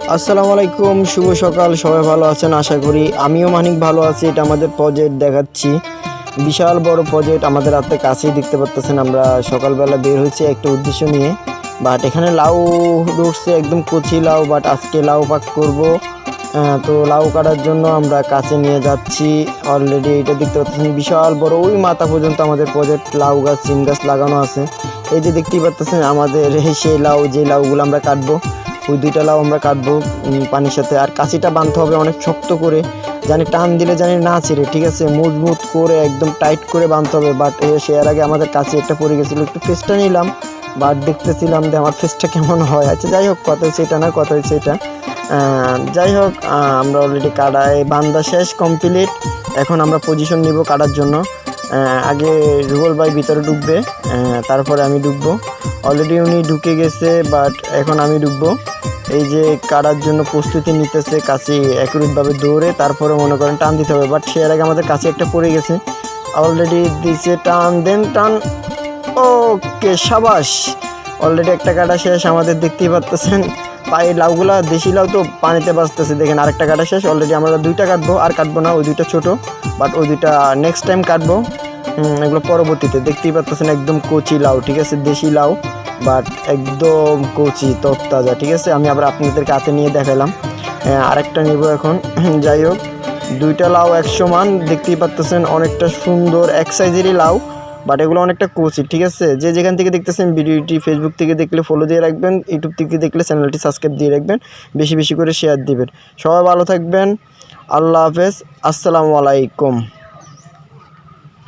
আসসালামু আলাইকুম, শুভ সকাল। সবাই ভালো আছেন আশা করি। আমিও মানিক ভালো আছি। এটা আমাদের প্রজেক্ট দেখাচ্ছি, বিশাল বড় প্রজেক্ট আমাদের হাতে কাছেই দেখতে পাচ্ছেন। আমরা সকালবেলা বের হয়েছি একটা উদ্দেশ্য নিয়ে, বাট এখানে লাউ ধরছে, একদম কচি লাউ। বাট আজকে লাউ পাক করব, তো লাউ কাটার জন্য আমরা কাছে নিয়ে যাচ্ছি। অলরেডি এটা দেখতে পাচ্ছেন বিশাল বড়, ওই মাথা পর্যন্ত আমাদের প্রজেক্ট লাউ গাছ সিম গাছ লাগানো আছে। এই যে দেখতেই পাচ্ছেন আমাদের সেই লাউ, যে লাউগুলো আমরা কাটবো, ওই দুইটা লাউ আমরা কাটবো পানির সাথে। আর কাঁচিটা বাঁধতে হবে অনেক শক্ত করে, জানি টান দিলে জানি না ছিঁড়ে, ঠিক আছে? মজবুত করে একদম টাইট করে বাঁধতে হবে। বাট এর আগে আমাদের কাছে একটা পড়ে গেছিলো, একটু ফেসটা নিলাম, বাট দেখতেছিলাম যে আমার ফেসটা কেমন হয়। আচ্ছা যাই হোক, কথা হচ্ছে এটা না, কথা হচ্ছে এটা। যাই হোক, আমরা অলরেডি কাটায় বান্ধা শেষ, কমপ্লিট। এখন আমরা পজিশন নিব কাটার জন্য। আগে রুবেল ভাই ভিতরে ঢুকবে, তারপরে আমি ঢুকবো। অলরেডি উনি ঢুকে গেছে, বাট এখন আমি ঢুকবো। এই যে কাটার জন্য প্রস্তুতি নিতেছে, কাছে অ্যাকুরেটভাবে দৌড়ে তারপরে মনে করেন টান দিতে হবে। বাট সে এর আগে আমাদের কাছে একটা পড়ে গেছে, অলরেডি দিচ্ছে টান, দেন টান। ওকে, সাবাস। অলরেডি একটা কাটা শেষ আমাদের, দেখতেই পাচ্ছেন। পায়ে লাউগুলা দেশি লাউ তো পানিতে বাঁচতেছে, দেখেন আরেকটা কাটা শেষ। অলরেডি আমরা দুইটা কাটবো, আর কাটবো না, ওই দুইটা ছোটো, বাট ওই দুইটা নেক্সট টাইম কাটবো। এগুলো পরবর্তীতে। দেখতেই পাচ্ছেন একদম কচি লাউ, ঠিক আছে? দেশি লাউ, বাট একদম কচি তরতাজা, ঠিক আছে? আমি আবার আপনাদেরকে হাতে নিয়ে দেখালাম। আরেকটা নিব এখন। যাই হোক, দুইটা লাউ এক সমান, দেখতেই পাচ্ছেন অনেকটা সুন্দর এক সাইজেরই লাউ, বাট এগুলো অনেকটা কচি, ঠিক আছে? যে যেখান থেকে দেখতেছেন ভিডিওটি, ফেসবুক থেকে দেখলে ফলো দিয়ে রাখবেন, ইউটিউব থেকে দেখলে চ্যানেলটি সাবস্ক্রাইব দিয়ে রাখবেন, বেশি বেশি করে শেয়ার দিবেন। সবাই ভালো থাকবেন, আল্লাহ হাফেজ, আসসালামু আলাইকুম।